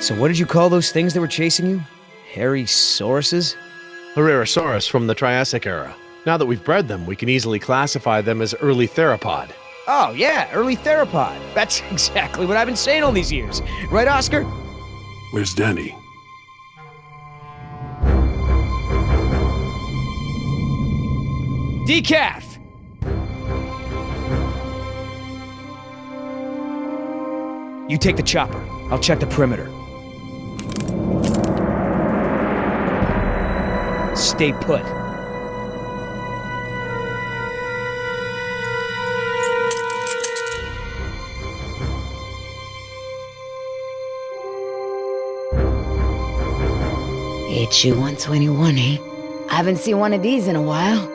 So what did you call those things that were chasing you? Hairy sauruses? Herrerasaurus from the Triassic era. Now that we've bred them, we can easily classify them as early theropod. Oh, yeah, early theropod. That's exactly what I've been saying all these years. Right, Oscar? Where's Danny? Decaf! You take the chopper. I'll check the perimeter. Stay put. HU 121, eh? I haven't seen one of these in a while.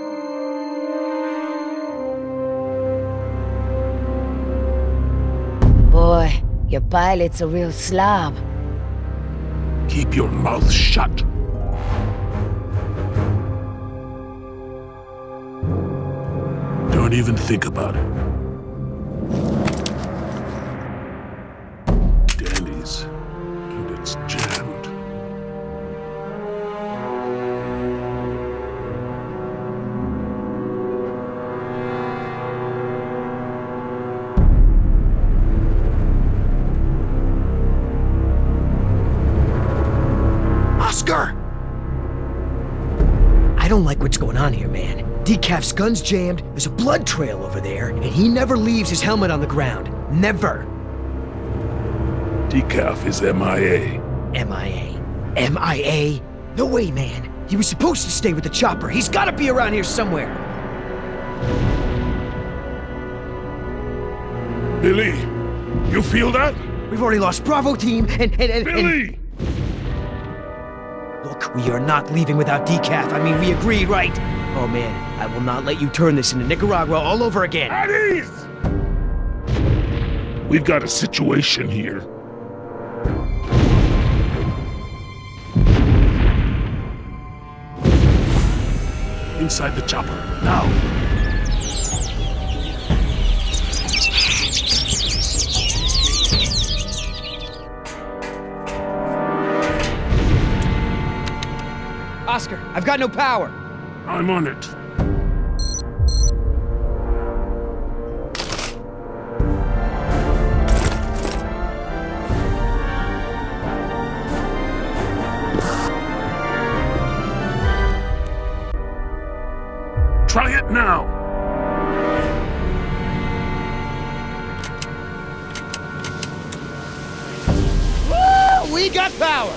Boy, your pilot's a real slob. Keep your mouth shut. Don't even think about it. Danny's, and it's jammed. Oscar! I don't like what's going on here, man. Decaf's gun's jammed, there's a blood trail over there, and he never leaves his helmet on the ground. Never. Decaf is MIA. MIA. MIA? No way, man. He was supposed to stay with the chopper. He's gotta be around here somewhere. Billy, you feel that? We've already lost Bravo team, and Billy! Look, we are not leaving without Decaf. I mean, we agreed, right? Oh man, I will not let you turn this into Nicaragua all over again. At ease! We've got a situation here. Inside the chopper, now! Oscar, I've got no power. I'm on it. Try it now. Woo! We got power.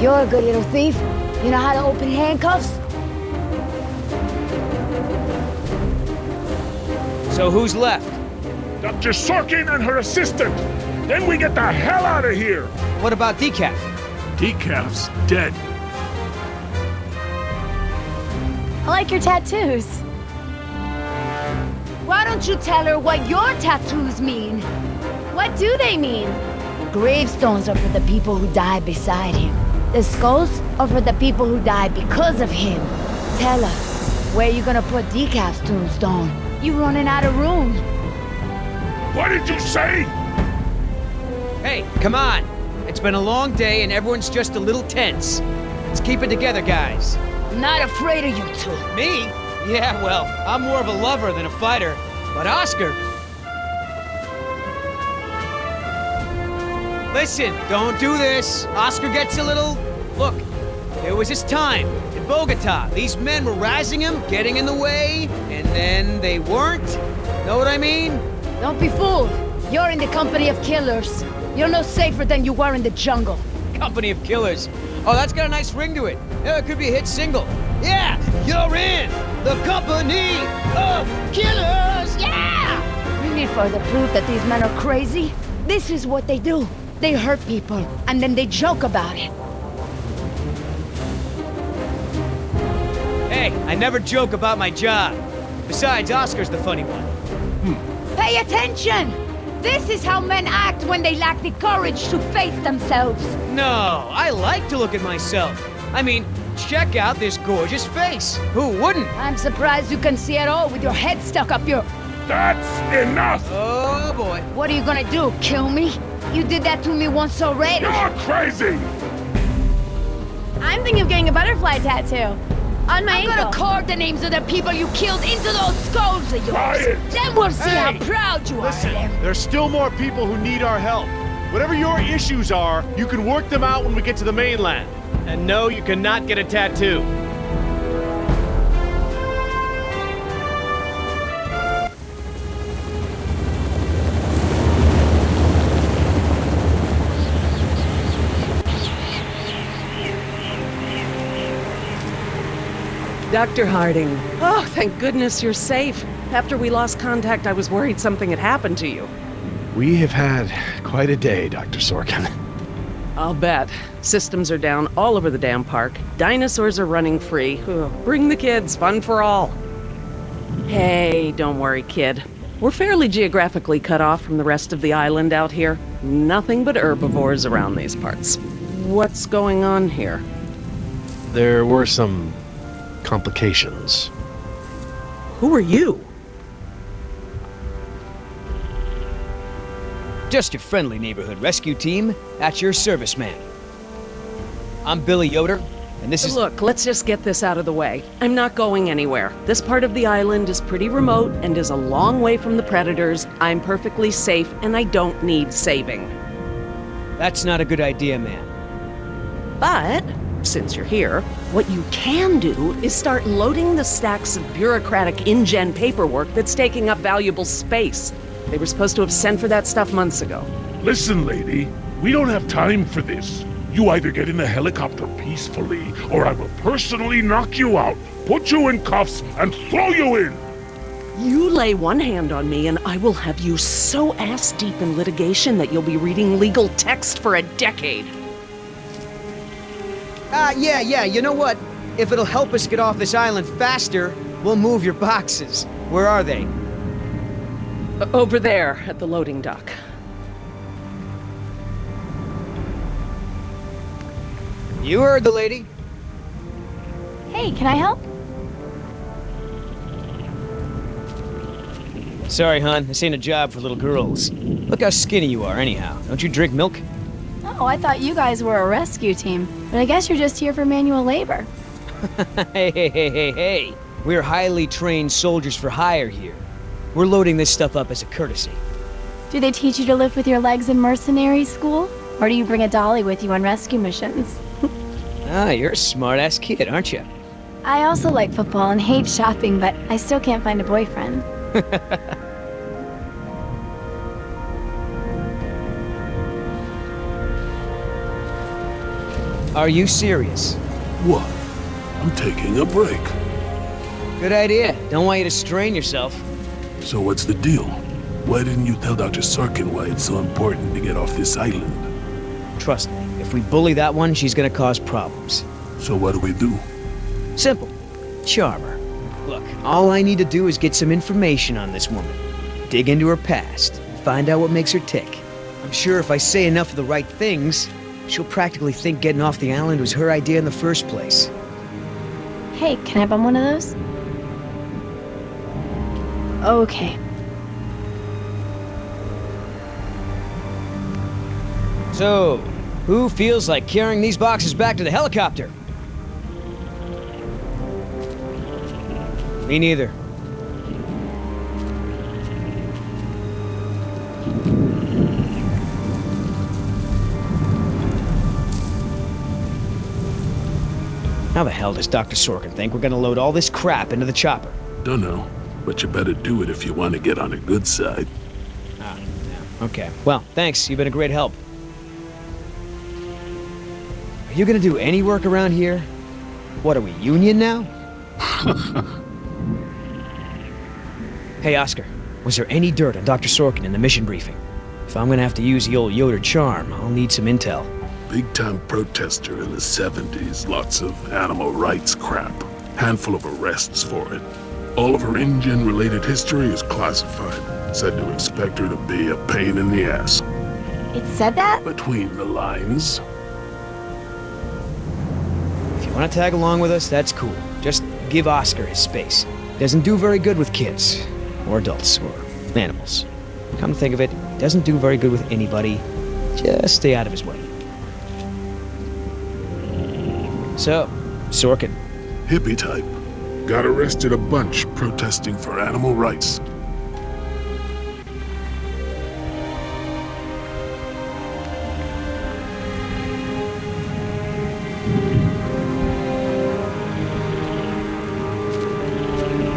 You're a good little thief. You know how to open handcuffs? So who's left? Dr. Sorkin and her assistant. Then we get the hell out of here. What about Decaf? Decaf's dead. I like your tattoos. Why don't you tell her what your tattoos mean? What do they mean? Gravestones are for the people who died beside him. The skulls are for the people who died because of him. Tell her, where you gonna put Decaf's tombstone? You running out of room. What did you say? Hey, come on. It's been a long day and everyone's just a little tense. Let's keep it together, guys. I'm not afraid of you two. Me? Yeah, well, I'm more of a lover than a fighter. But Oscar... Listen, don't do this. Oscar gets a little... Look, There was this time in Bogota. These men were razzing him, getting in the way, and then they weren't. Know what I mean? Don't be fooled. You're in the company of killers. You're no safer than you were in the jungle. Company of killers. Oh, that's got a nice ring to it. Yeah, it could be a hit single. Yeah, you're in the company of killers. Yeah! You need further proof that these men are crazy? This is what they do. They hurt people, and then they joke about it. Hey, I never joke about my job. Besides, Oscar's the funny one. Pay attention! This is how men act when they lack the courage to face themselves. No, I like to look at myself. I mean, check out this gorgeous face. Who wouldn't? I'm surprised you can see at all with your head stuck up your... That's enough! Oh, boy. What are you gonna do, kill me? You did that to me once already. You're crazy! I'm thinking of getting a butterfly tattoo. On my I'm ankle. gonna carve the names of the people you killed into those skulls of Try yours. it. Then we'll see how Hey, proud you are of Listen, them. there's still more people who need our help. Whatever your issues are, you can work them out when we get to the mainland. And no, you cannot get a tattoo. Dr. Harding. Oh, thank goodness you're safe. After we lost contact, I was worried something had happened to you. We have had quite a day, Dr. Sorkin. I'll bet. Systems are down all over the damn park. Dinosaurs are running free. Ugh, bring the kids, fun for all. Hey, don't worry, kid. We're fairly geographically cut off from the rest of the island out here. Nothing but herbivores around these parts. What's going on here? There were some complications. Who are you? Just your friendly neighborhood rescue team. At your service, man. I'm Billy Yoder, and this is... Look, let's just get this out of the way. I'm not going anywhere. This part of the island is pretty remote and is a long way from the predators. I'm perfectly safe, and I don't need saving. That's not a good idea, man. But, since you're here, what you can do is start loading the stacks of bureaucratic InGen paperwork that's taking up valuable space. They were supposed to have sent for that stuff months ago. Listen, lady, we don't have time for this. You either get in the helicopter peacefully, or I will personally knock you out, put you in cuffs, and throw you in! You lay one hand on me and I will have you so ass-deep in litigation that you'll be reading legal text for a decade. Yeah, you know what? If it'll help us get off this island faster, we'll move your boxes. Where are they? Over there, at the loading dock. You heard the lady. Hey, can I help? Sorry, hon, this ain't a job for little girls. Look how skinny you are, anyhow. Don't you drink milk? Oh, I thought you guys were a rescue team, but I guess you're just here for manual labor. Hey. We're highly trained soldiers for hire here. We're loading this stuff up as a courtesy. Do they teach you to live with your legs in mercenary school? Or do you bring a dolly with you on rescue missions? You're a smart-ass kid, aren't you? I also like football and hate shopping, but I still can't find a boyfriend. Are you serious? What? I'm taking a break. Good idea. Don't want you to strain yourself. So what's the deal? Why didn't you tell Dr. Sorkin why it's so important to get off this island? Trust me, if we bully that one, she's gonna cause problems. So what do we do? Simple. Charm her. Look, all I need to do is get some information on this woman. Dig into her past, find out what makes her tick. I'm sure if I say enough of the right things, she'll practically think getting off the island was her idea in the first place. Hey, can I bum one of those? Okay. So, who feels like carrying these boxes back to the helicopter? Me neither. How the hell does Dr. Sorkin think we're gonna load all this crap into the chopper? Dunno, but you better do it if you want to get on the good side. Ah, yeah. Okay. Well, thanks. You've been a great help. Are you gonna do any work around here? What, are we union now? Hey, Oscar. Was there any dirt on Dr. Sorkin in the mission briefing? If I'm gonna have to use the old Yoder charm, I'll need some intel. Big-time protester in the 70s, lots of animal rights crap. Handful of arrests for it. All of her InGen-related history is classified. Said to expect her to be a pain in the ass. It said that? Between the lines. If you want to tag along with us, that's cool. Just give Oscar his space. Doesn't do very good with kids. Or adults. Or animals. Come to think of it, doesn't do very good with anybody. Just stay out of his way. So, Sorkin. Hippie type. Got arrested a bunch protesting for animal rights.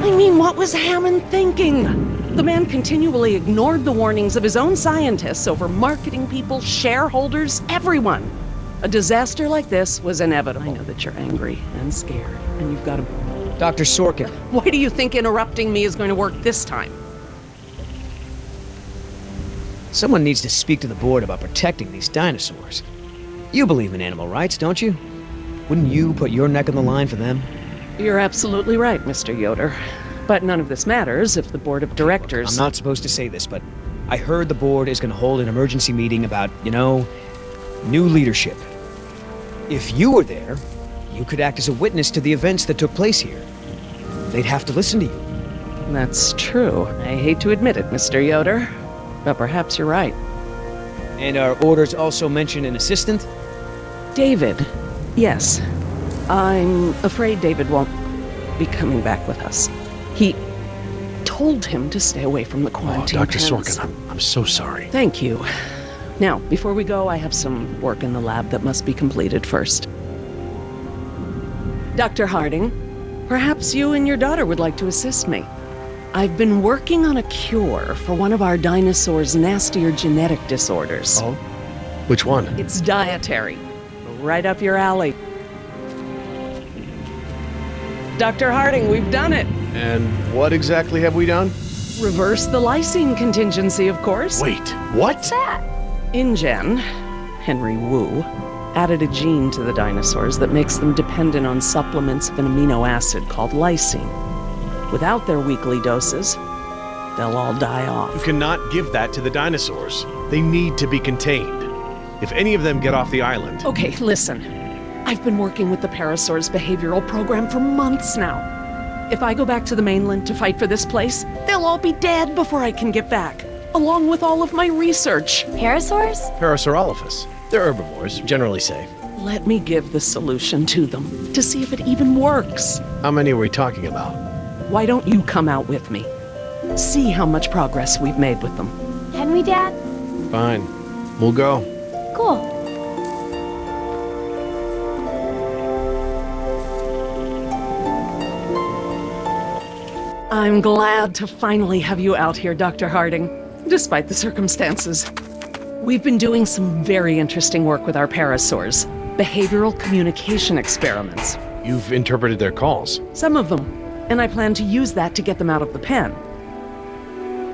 I mean, what was Hammond thinking? The man continually ignored the warnings of his own scientists over marketing people, shareholders, everyone. A disaster like this was inevitable. I know that you're angry and scared, and you've got to... Dr. Sorkin. Why do you think interrupting me is going to work this time? Someone needs to speak to the board about protecting these dinosaurs. You believe in animal rights, don't you? Wouldn't you put your neck on the line for them? You're absolutely right, Mr. Yoder. But none of this matters if the board of directors... I'm not supposed to say this, but I heard the board is going to hold an emergency meeting about, new leadership. If you were there, you could act as a witness to the events that took place here. They'd have to listen to you. That's true. I hate to admit it, Mr. Yoder, but perhaps you're right. And our orders also mention an assistant? David. Yes. I'm afraid David won't be coming back with us. He told him to stay away from the quarantine Dr. tents. Sorkin, I'm so sorry. Thank you. Now, before we go, I have some work in the lab that must be completed first. Dr. Harding, perhaps you and your daughter would like to assist me. I've been working on a cure for one of our dinosaurs' nastier genetic disorders. Oh? Which one? It's dietary. Right up your alley. Dr. Harding, we've done it. And what exactly have we done? Reverse the lysine contingency, of course. Wait, what? What's that? InGen, Henry Wu, added a gene to the dinosaurs that makes them dependent on supplements of an amino acid called lysine. Without their weekly doses, they'll all die off. You cannot give that to the dinosaurs. They need to be contained. If any of them get off the island... Okay, listen. I've been working with the Parasaur's behavioral program for months now. If I go back to the mainland to fight for this place, they'll all be dead before I can get back, along with all of my research. Parasaurs? Parasaurolophus. They're herbivores, generally safe. Let me give the solution to them, to see if it even works. How many are we talking about? Why don't you come out with me? See how much progress we've made with them. Can we, Dad? Fine. We'll go. Cool. I'm glad to finally have you out here, Dr. Harding, despite the circumstances. We've been doing some very interesting work with our parasaurs, behavioral communication experiments. You've interpreted their calls. Some of them, and I plan to use that to get them out of the pen.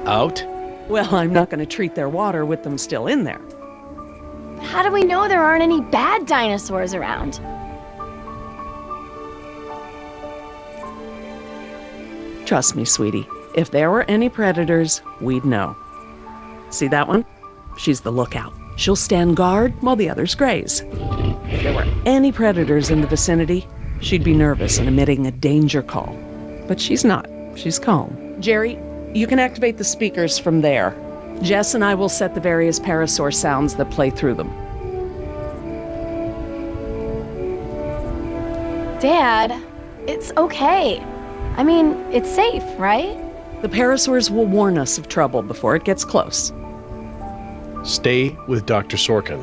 Out? Well, I'm not going to treat their water with them still in there. How do we know there aren't any bad dinosaurs around? Trust me, sweetie. If there were any predators, we'd know. See that one? She's the lookout. She'll stand guard while the others graze. If there were any predators in the vicinity, she'd be nervous and emitting a danger call. But she's not. She's calm. Gerry, you can activate the speakers from there. Jess and I will set the various parasaur sounds that play through them. Dad, it's okay. I mean, it's safe, right? The parasaurs will warn us of trouble before it gets close. Stay with Dr. Sorkin.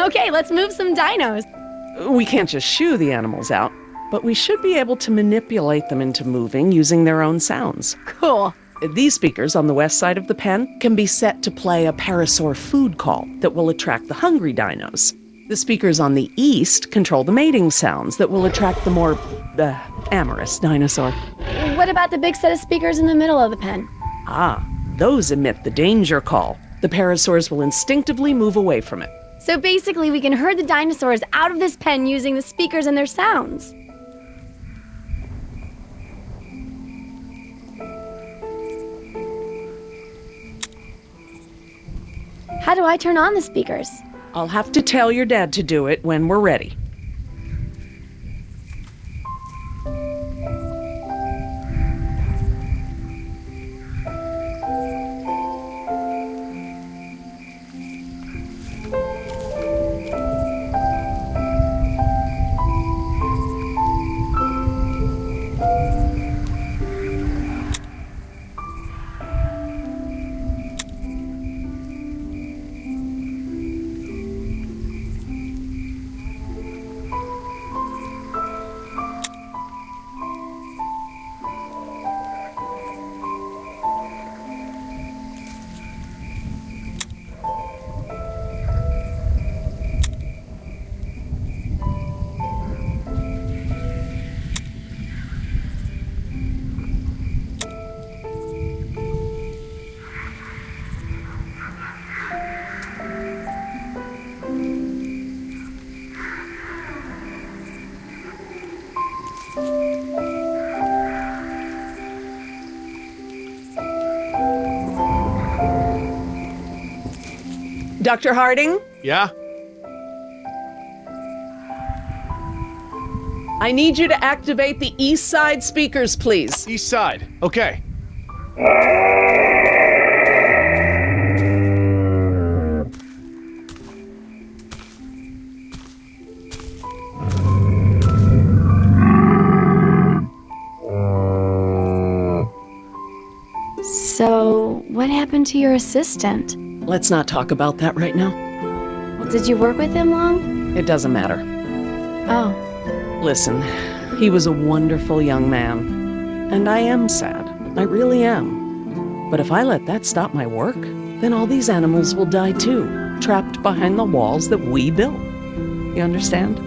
Okay, let's move some dinos. We can't just shoo the animals out, but we should be able to manipulate them into moving using their own sounds. Cool. These speakers on the west side of the pen can be set to play a parasaur food call that will attract the hungry dinos. The speakers on the east control the mating sounds that will attract the more amorous dinosaur. What about the big set of speakers in the middle of the pen? Ah, those emit the danger call. The parasaurs will instinctively move away from it. So basically, we can herd the dinosaurs out of this pen using the speakers and their sounds. How do I turn on the speakers? I'll have to tell your dad to do it when we're ready. Dr. Harding? Yeah? I need you to activate the east side speakers, please. East side. Okay. So, what happened to your assistant? Let's not talk about that right now. Well, did you work with him long? It doesn't matter. Oh. Listen, he was a wonderful young man. And I am sad. I really am. But if I let that stop my work, then all these animals will die too, trapped behind the walls that we built. You understand?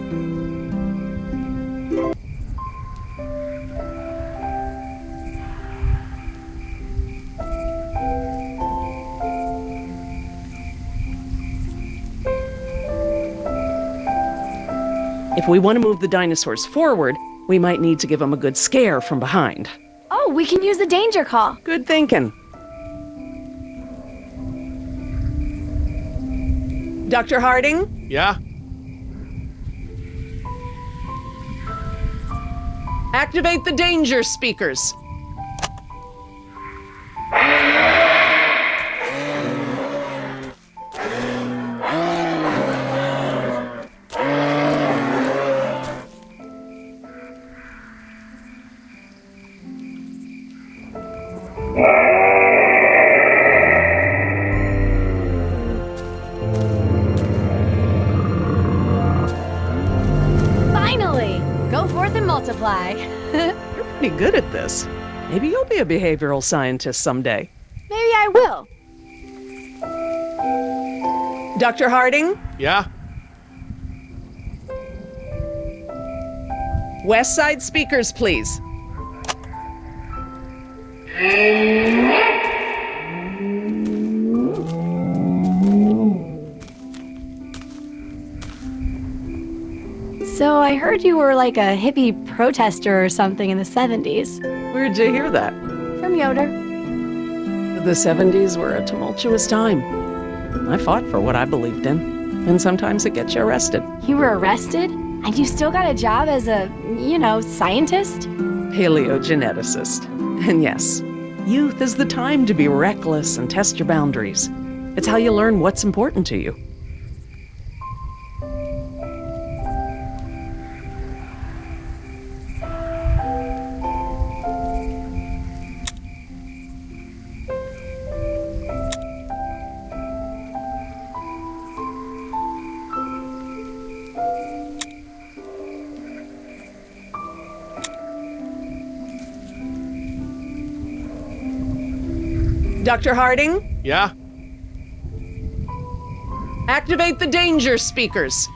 If we want to move the dinosaurs forward, we might need to give them a good scare from behind. Oh, we can use the danger call. Good thinking. Dr. Harding? Yeah? Activate the danger speakers. Multiply. You're pretty good at this. Maybe you'll be a behavioral scientist someday. Maybe I will. Dr. Harding? Yeah? West side speakers, please. So I heard you were like a hippie protester or something in the 70s. Where'd you hear that? From Yoder. The 70s were a tumultuous time. I fought for what I believed in, and sometimes it gets you arrested. You were arrested? And you still got a job as a, scientist? Paleogeneticist. And yes, youth is the time to be reckless and test your boundaries. It's how you learn what's important to you. Dr. Harding, Yeah? activate the danger speakers.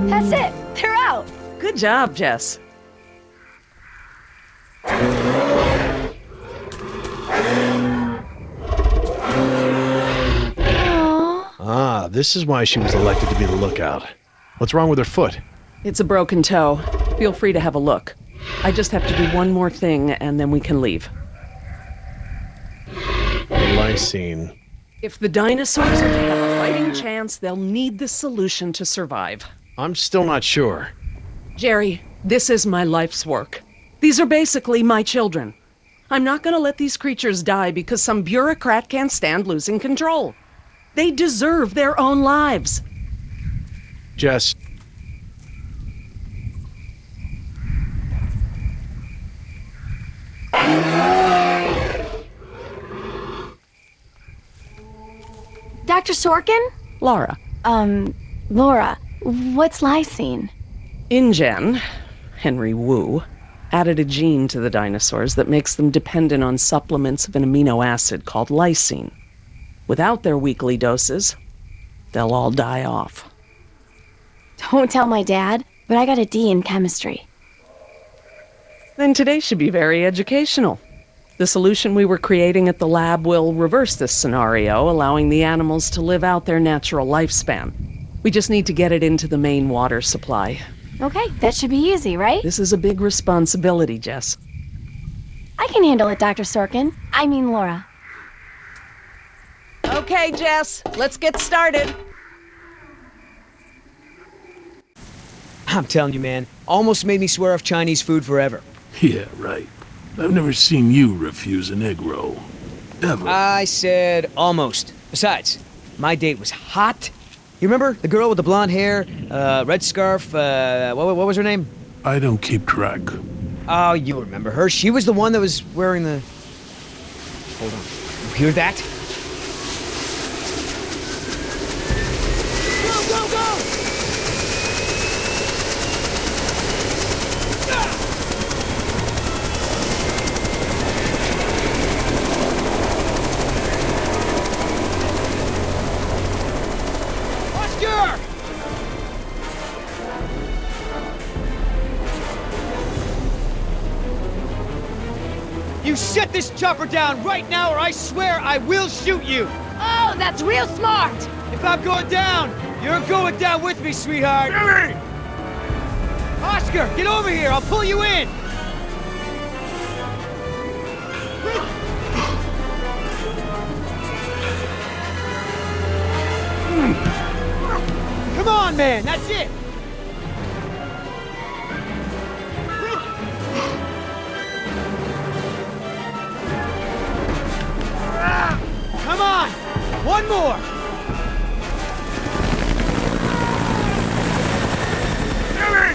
That's it. They're out. Good job, Jess. Ah, this is why she was elected to be the lookout. What's wrong with her foot? It's a broken toe. Feel free to have a look. I just have to do one more thing, and then we can leave. Lysine. If the dinosaurs are to have a fighting chance, they'll need this solution to survive. I'm still not sure. Gerry, this is my life's work. These are basically my children. I'm not gonna let these creatures die because some bureaucrat can't stand losing control. They deserve their own lives. Jess. Dr. Sorkin? Laura. Laura, what's lysine? InGen, Henry Wu, added a gene to the dinosaurs that makes them dependent on supplements of an amino acid called lysine. Without their weekly doses, they'll all die off. Don't tell my dad, but I got a D in chemistry. Then today should be very educational. The solution we were creating at the lab will reverse this scenario, allowing the animals to live out their natural lifespan. We just need to get it into the main water supply. Okay, that should be easy, right? This is a big responsibility, Jess. I can handle it, Dr. Sorkin. I mean Laura. Okay, Jess, let's get started. I'm telling you, man, almost made me swear off Chinese food forever. Yeah, right. I've never seen you refuse an egg roll. Ever. I said almost. Besides, my date was hot. You remember the girl with the blonde hair, red scarf, what was her name? I don't keep track. Oh, you remember her. She was the one that was wearing the... Hold on. You hear that? Go, go, go! Oscar! You set this chopper down right now or I swear I will shoot you! Oh, that's real smart! If I'm going down, you're going down with me, sweetheart! Billy! Oscar, get over here! I'll pull you in! Come on, man! That's it! Come on! One more! Billy!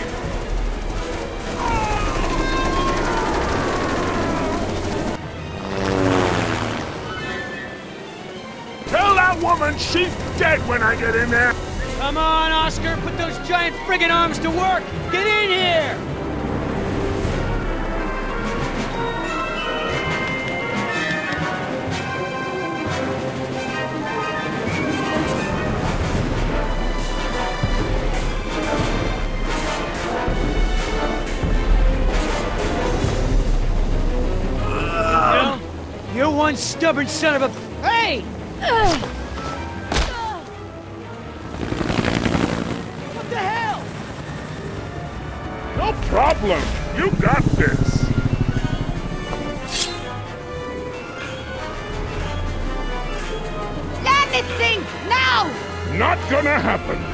Tell that woman she's dead when I get in there! Come on, Oscar! Put those giant friggin' arms to work! Get in here! You're one stubborn son of a... Hey! What the hell? No problem! You got this! Land this thing! Now! Not gonna happen!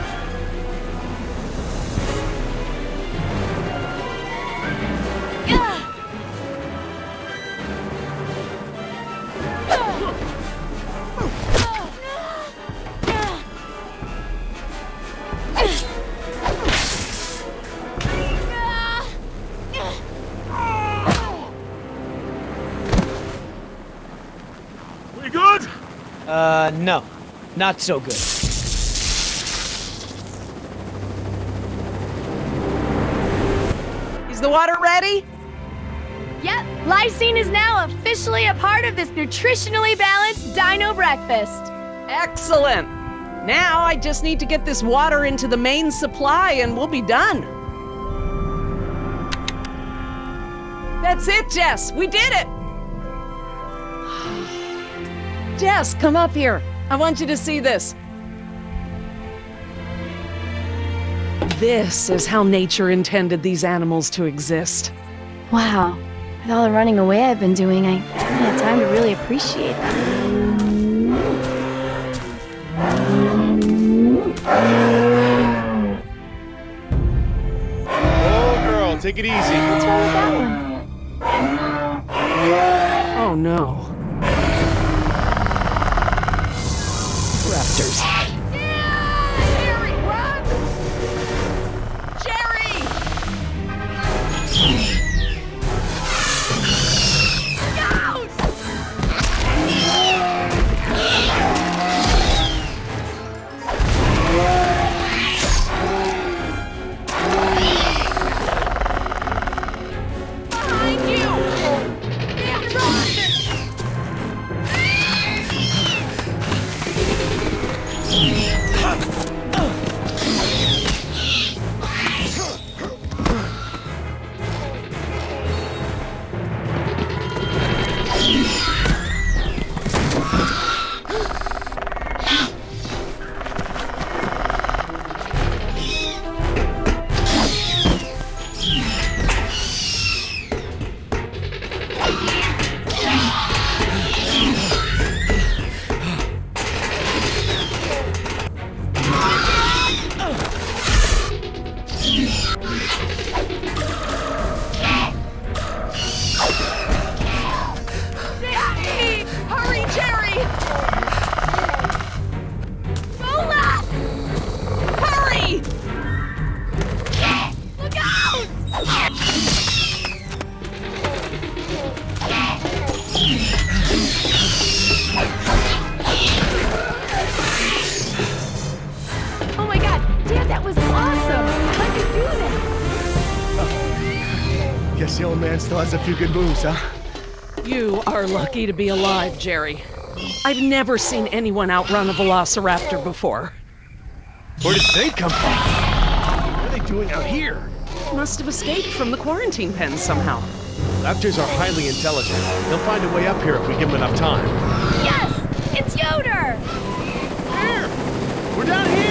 No. Not so good. the water ready? Yep, lysine is now officially a part of this nutritionally balanced dino breakfast. Excellent. Now I just need to get this water into the main supply and we'll be done. That's it, Jess. We did it. Jess, come up here. I want you to see this. This is how nature intended these animals to exist. Wow, with all the running away I've been doing, I haven't had time to really appreciate them. Oh, girl, take it easy. What's wrong with that one? Oh no. Raptors. Jerry, run! Jerry! Out! Behind you! Guess the old man still has a few good moves, huh? You are lucky to be alive, Jerry. I've never seen anyone outrun a velociraptor before. Where did they come from? What are they doing out here? Must have escaped from the quarantine pen somehow. Raptors are highly intelligent. They'll find a way up here if we give them enough time. Yes! It's Yoder! Here! We're down here!